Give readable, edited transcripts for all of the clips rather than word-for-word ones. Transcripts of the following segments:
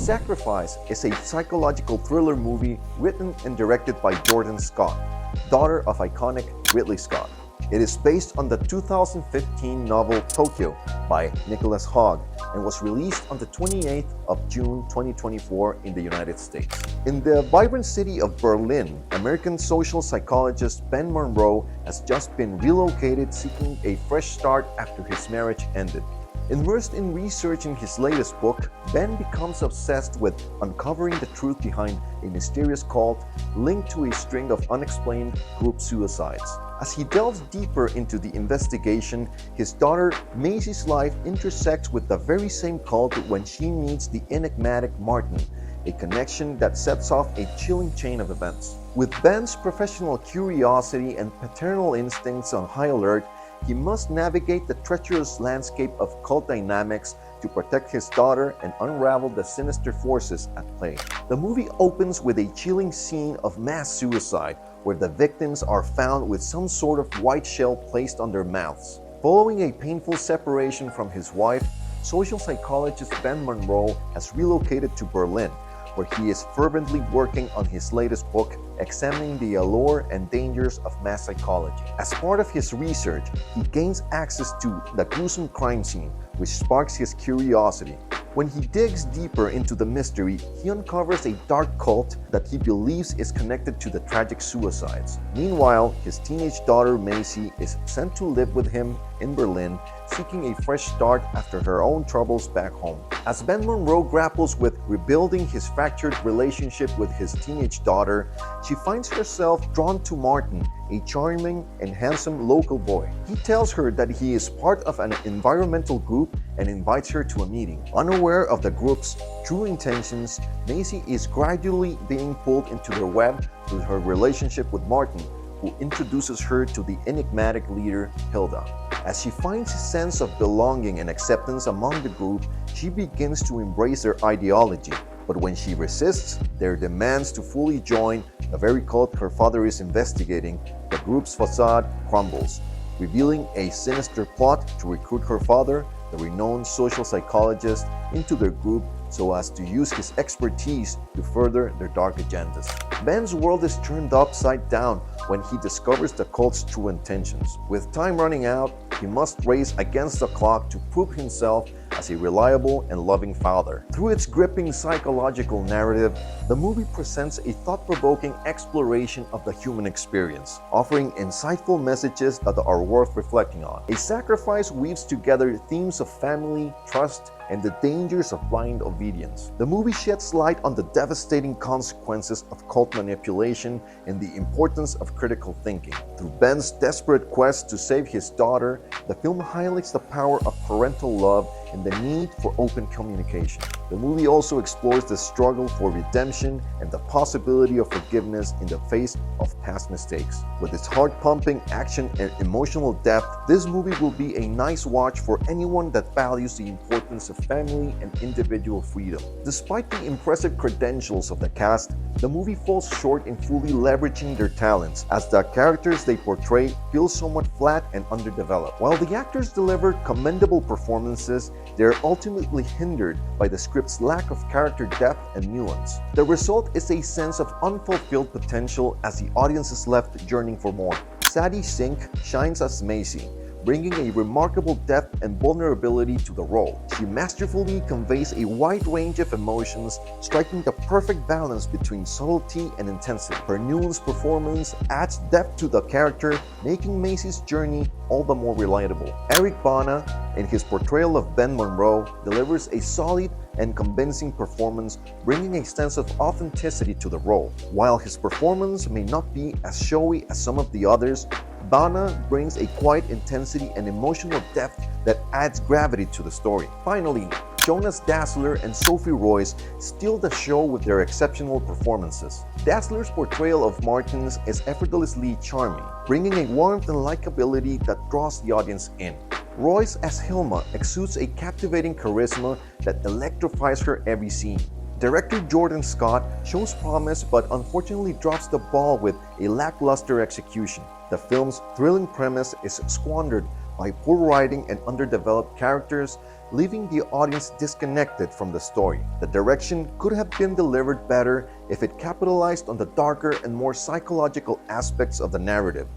Sacrifice is a psychological thriller movie written and directed by Jordan Scott, daughter of iconic Ridley Scott. It is based on the 2015 novel Tokyo by Nicholas Hogg and was released on the 28th of June 2024 in the United States. In the vibrant city of Berlin, American social psychologist Ben Monroe has just been relocated seeking a fresh start after his marriage ended. Immersed in researching his latest book, Ben becomes obsessed with uncovering the truth behind a mysterious cult linked to a string of unexplained group suicides. As he delves deeper into the investigation, his daughter Maisie's life intersects with the very same cult when she meets the enigmatic Martin, a connection that sets off a chilling chain of events. With Ben's professional curiosity and paternal instincts on high alert, he must navigate the treacherous landscape of cult dynamics to protect his daughter and unravel the sinister forces at play. The movie opens with a chilling scene of mass suicide, where the victims are found with some sort of white shell placed on their mouths. Following a painful separation from his wife, social psychologist Ben Monroe has relocated to Berlin, where he is fervently working on his latest book, examining the allure and dangers of mass psychology. As part of his research, he gains access to the gruesome crime scene, which sparks his curiosity. When he digs deeper into the mystery, he uncovers a dark cult that he believes is connected to the tragic suicides. Meanwhile, his teenage daughter Maisie is sent to live with him in Berlin, seeking a fresh start after her own troubles back home. As Ben Monroe grapples with rebuilding his fractured relationship with his teenage daughter, she finds herself drawn to Martin, a charming and handsome local boy. He tells her that he is part of an environmental group and invites her to a meeting. Unaware of the group's true intentions, Maisie is gradually being pulled into their web through her relationship with Martin, who introduces her to the enigmatic leader, Hilda. As she finds a sense of belonging and acceptance among the group, she begins to embrace their ideology. But when she resists their demands to fully join the very cult her father is investigating, the group's facade crumbles, revealing a sinister plot to recruit her father, the renowned social psychologist, into their group so as to use his expertise to further their dark agendas. Ben's world is turned upside down when he discovers the cult's true intentions. With time running out, he must race against the clock to prove himself as a reliable and loving father. Through its gripping psychological narrative, the movie presents a thought-provoking exploration of the human experience, offering insightful messages that are worth reflecting on. A Sacrifice weaves together themes of family, trust, and the dangers of blind obedience. The movie sheds light on the devastating consequences of cult manipulation and the importance of critical thinking. Through Ben's desperate quest to save his daughter, the film highlights the power of parental love and the need for open communication. The movie also explores the struggle for redemption and the possibility of forgiveness in the face of past mistakes. With its heart-pumping action and emotional depth, this movie will be a nice watch for anyone that values the importance of family and individual freedom. Despite the impressive credentials of the cast, the movie falls short in fully leveraging their talents, as the characters they portray feel somewhat flat and underdeveloped. While the actors deliver commendable performances, they are ultimately hindered by the script's lack of character depth and nuance. The result is a sense of unfulfilled potential as the audience is left yearning for more. Sadie Sink shines as Maisie, bringing a remarkable depth and vulnerability to the role. She masterfully conveys a wide range of emotions, striking the perfect balance between subtlety and intensity. Her nuanced performance adds depth to the character, making Maisie's journey all the more relatable. Eric Bana, in his portrayal of Ben Monroe, delivers a solid and convincing performance, bringing a sense of authenticity to the role. While his performance may not be as showy as some of the others, Bana brings a quiet intensity and emotional depth that adds gravity to the story. Finally, Jonas Dassler and Sophie Royce steal the show with their exceptional performances. Dassler's portrayal of Martins is effortlessly charming, bringing a warmth and likability that draws the audience in. Royce as Hilma exudes a captivating charisma that electrifies her every scene. Director Jordan Scott shows promise but unfortunately drops the ball with a lackluster execution. The film's thrilling premise is squandered by poor writing and underdeveloped characters, leaving the audience disconnected from the story. The direction could have been delivered better if it capitalized on the darker and more psychological aspects of the narrative,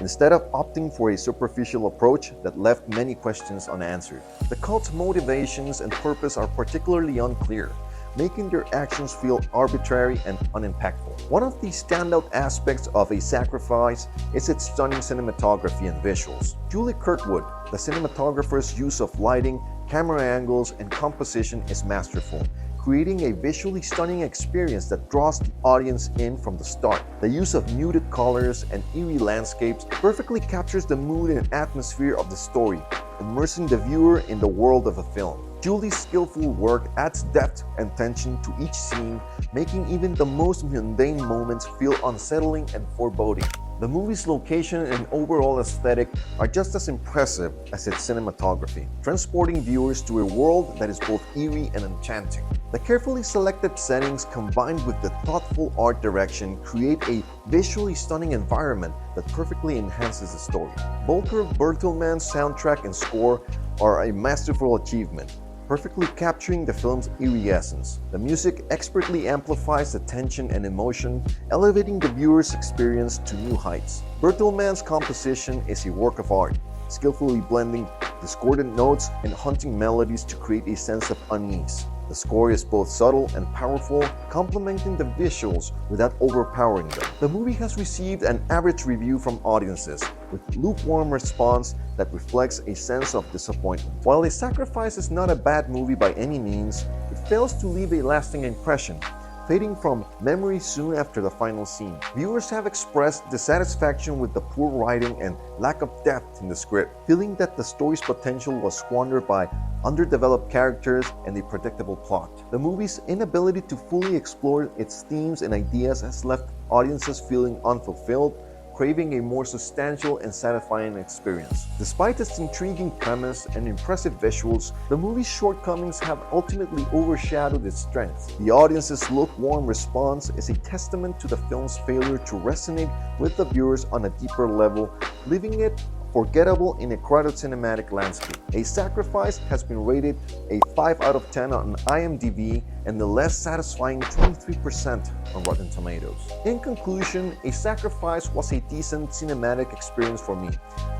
instead of opting for a superficial approach that left many questions unanswered. The cult's motivations and purpose are particularly unclear, making their actions feel arbitrary and unimpactful. One of the standout aspects of A Sacrifice is its stunning cinematography and visuals. Julie Kirkwood, the cinematographer's use of lighting, camera angles, and composition is masterful, creating a visually stunning experience that draws the audience in from the start. The use of muted colors and eerie landscapes perfectly captures the mood and atmosphere of the story, immersing the viewer in the world of the film. Julie's skillful work adds depth and tension to each scene, making even the most mundane moments feel unsettling and foreboding. The movie's location and overall aesthetic are just as impressive as its cinematography, transporting viewers to a world that is both eerie and enchanting. The carefully selected settings combined with the thoughtful art direction create a visually stunning environment that perfectly enhances the story. Volker Bertelmann's soundtrack and score are a masterful achievement, perfectly capturing the film's eerie essence. The music expertly amplifies the tension and emotion, elevating the viewer's experience to new heights. Bertelmann's composition is a work of art, skillfully blending discordant notes and haunting melodies to create a sense of unease. The score is both subtle and powerful, complementing the visuals without overpowering them. The movie has received an average review from audiences, with lukewarm response that reflects a sense of disappointment. While A Sacrifice is not a bad movie by any means, it fails to leave a lasting impression, fading from memory soon after the final scene. Viewers have expressed dissatisfaction with the poor writing and lack of depth in the script, feeling that the story's potential was squandered by underdeveloped characters and a predictable plot. The movie's inability to fully explore its themes and ideas has left audiences feeling unfulfilled, craving a more substantial and satisfying experience. Despite its intriguing premise and impressive visuals, the movie's shortcomings have ultimately overshadowed its strengths. The audience's lukewarm response is a testament to the film's failure to resonate with the viewers on a deeper level, leaving it forgettable in a crowded cinematic landscape. A Sacrifice has been rated a 5 out of 10 on IMDb and the less satisfying 23% on Rotten Tomatoes. In conclusion, A Sacrifice was a decent cinematic experience for me.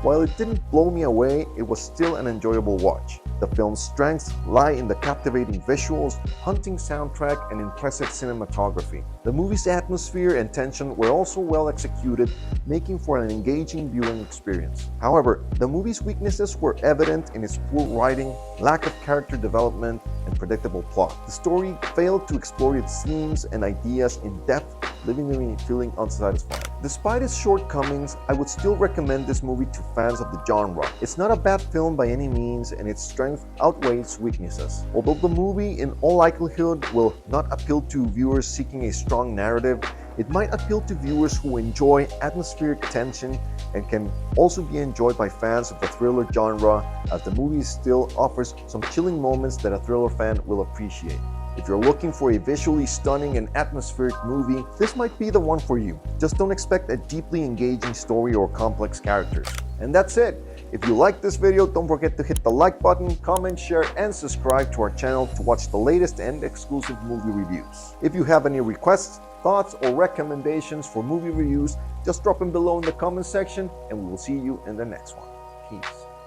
While it didn't blow me away, it was still an enjoyable watch. The film's strengths lie in the captivating visuals, haunting soundtrack, and impressive cinematography. The movie's atmosphere and tension were also well executed, making for an engaging viewing experience. However, the movie's weaknesses were evident in its poor writing, lack of character development, and predictable plot. The story failed to explore its themes and ideas in depth, leaving me feeling unsatisfied. Despite its shortcomings, I would still recommend this movie to fans of the genre. It's not a bad film by any means, and its strength outweighs its weaknesses. Although the movie in all likelihood will not appeal to viewers seeking a strong narrative, it might appeal to viewers who enjoy atmospheric tension and can also be enjoyed by fans of the thriller genre, as the movie still offers some chilling moments that a thriller fan will appreciate. If you're looking for a visually stunning and atmospheric movie, this might be the one for you. Just don't expect a deeply engaging story or complex characters. And that's it. If you liked this video, don't forget to hit the like button, comment, share, and subscribe to our channel to watch the latest and exclusive movie reviews. If you have any requests, thoughts, or recommendations for movie reviews, just drop them below in the comment section, and we will see you in the next one. Peace.